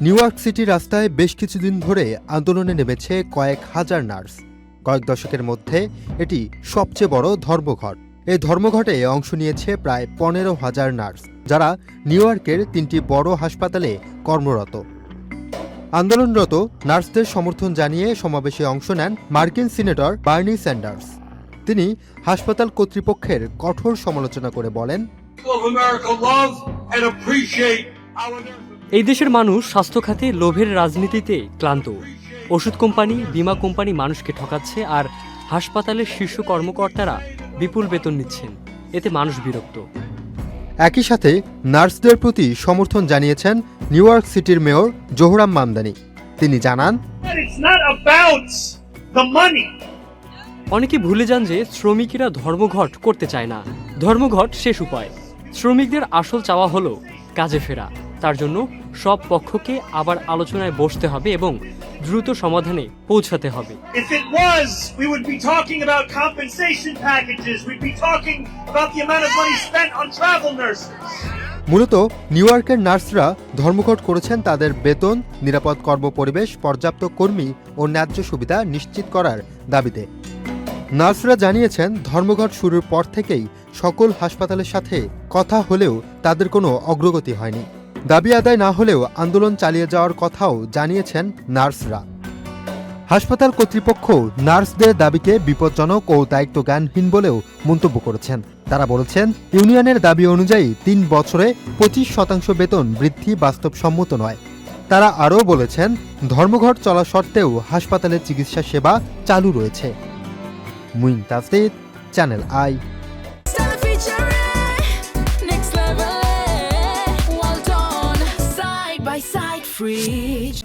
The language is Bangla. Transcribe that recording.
নিউ ইয়র্ক সিটির রাস্তায় বেশ কিছুদিন ধরে আন্দোলনে নেমেছে কয়েক হাজার নার্স। কয়েক দশকের মধ্যে এটি সবচেয়ে বড় ধর্মঘট। এই ধর্মঘটে অংশ নিয়েছে প্রায় 15,000 নার্স, যারা নিউ ইয়র্কের 3টি বড় হাসপাতালে কর্মরত। আন্দোলনরত নার্সদের সমর্থন জানিয়ে সমাবেশে অংশ নেন মার্কিন সিনেটর বার্নি স্যান্ডার্স। তিনি হাসপাতাল কর্তৃপক্ষের কঠোর সমালোচনা করে বলেন, এই দেশের মানুষ স্বাস্থ্য খাতে লোভের রাজনীতিতে ক্লান্ত। ওষুধ কোম্পানি, বীমা কোম্পানি মানুষকে ঠকাচ্ছে, আর হাসপাতালের শীর্ষ কর্মকর্তারা বিপুল বেতন নিচ্ছেন। এতে মানুষ বিরক্ত। একই সাথে নার্সদের প্রতি সমর্থন জানিয়েছেন নিউ ইয়র্ক সিটির মেয়র জোহরাম মামদানি। তিনি জানান, অনেকে ভুলে যান যে শ্রমিকেরা ধর্মঘট করতে চায় না। ধর্মঘট শেষ উপায়। শ্রমিকদের আসল চাওয়া হলো কাজে ফেরা। তার জন্য সব পক্ষকে আবার আলোচনায় বসতে হবে এবং দ্রুত সমাধানে পৌঁছাতে হবে। মূলত নিউ ইয়র্কের নার্সরা ধর্মঘট করেছেন তাদের বেতন, নিরাপদ কর্মপরিবেশ, পর্যাপ্ত কর্মী ও ন্যায্য সুবিধা নিশ্চিত করার দাবিতে। নার্সরা জানিয়েছেন, ধর্মঘট শুরুর পর থেকেই সকল হাসপাতালের সাথে কথা হলেও তাদের কোনো অগ্রগতি হয়নি। দাবি আদায় না হলেও আন্দোলন চালিয়ে যাওয়ার কথাও জানিয়েছেন নার্সরা। হাসপাতাল কর্তৃপক্ষ নার্সদের দাবিকে বিপজ্জনক ও দায়িত্বজ্ঞানহীন বলেও মন্তব্য করেছেন। তারা বলেছেন, ইউনিয়নের দাবি অনুযায়ী 3 বছরে 25% বেতন বৃদ্ধি বাস্তবসম্মত নয়। তারা আরও বলেছেন, ধর্মঘট চলা সত্ত্বেও হাসপাতালের চিকিৎসা সেবা চালু রয়েছে। Muin Tasdid, Channel I. Side by side fridge.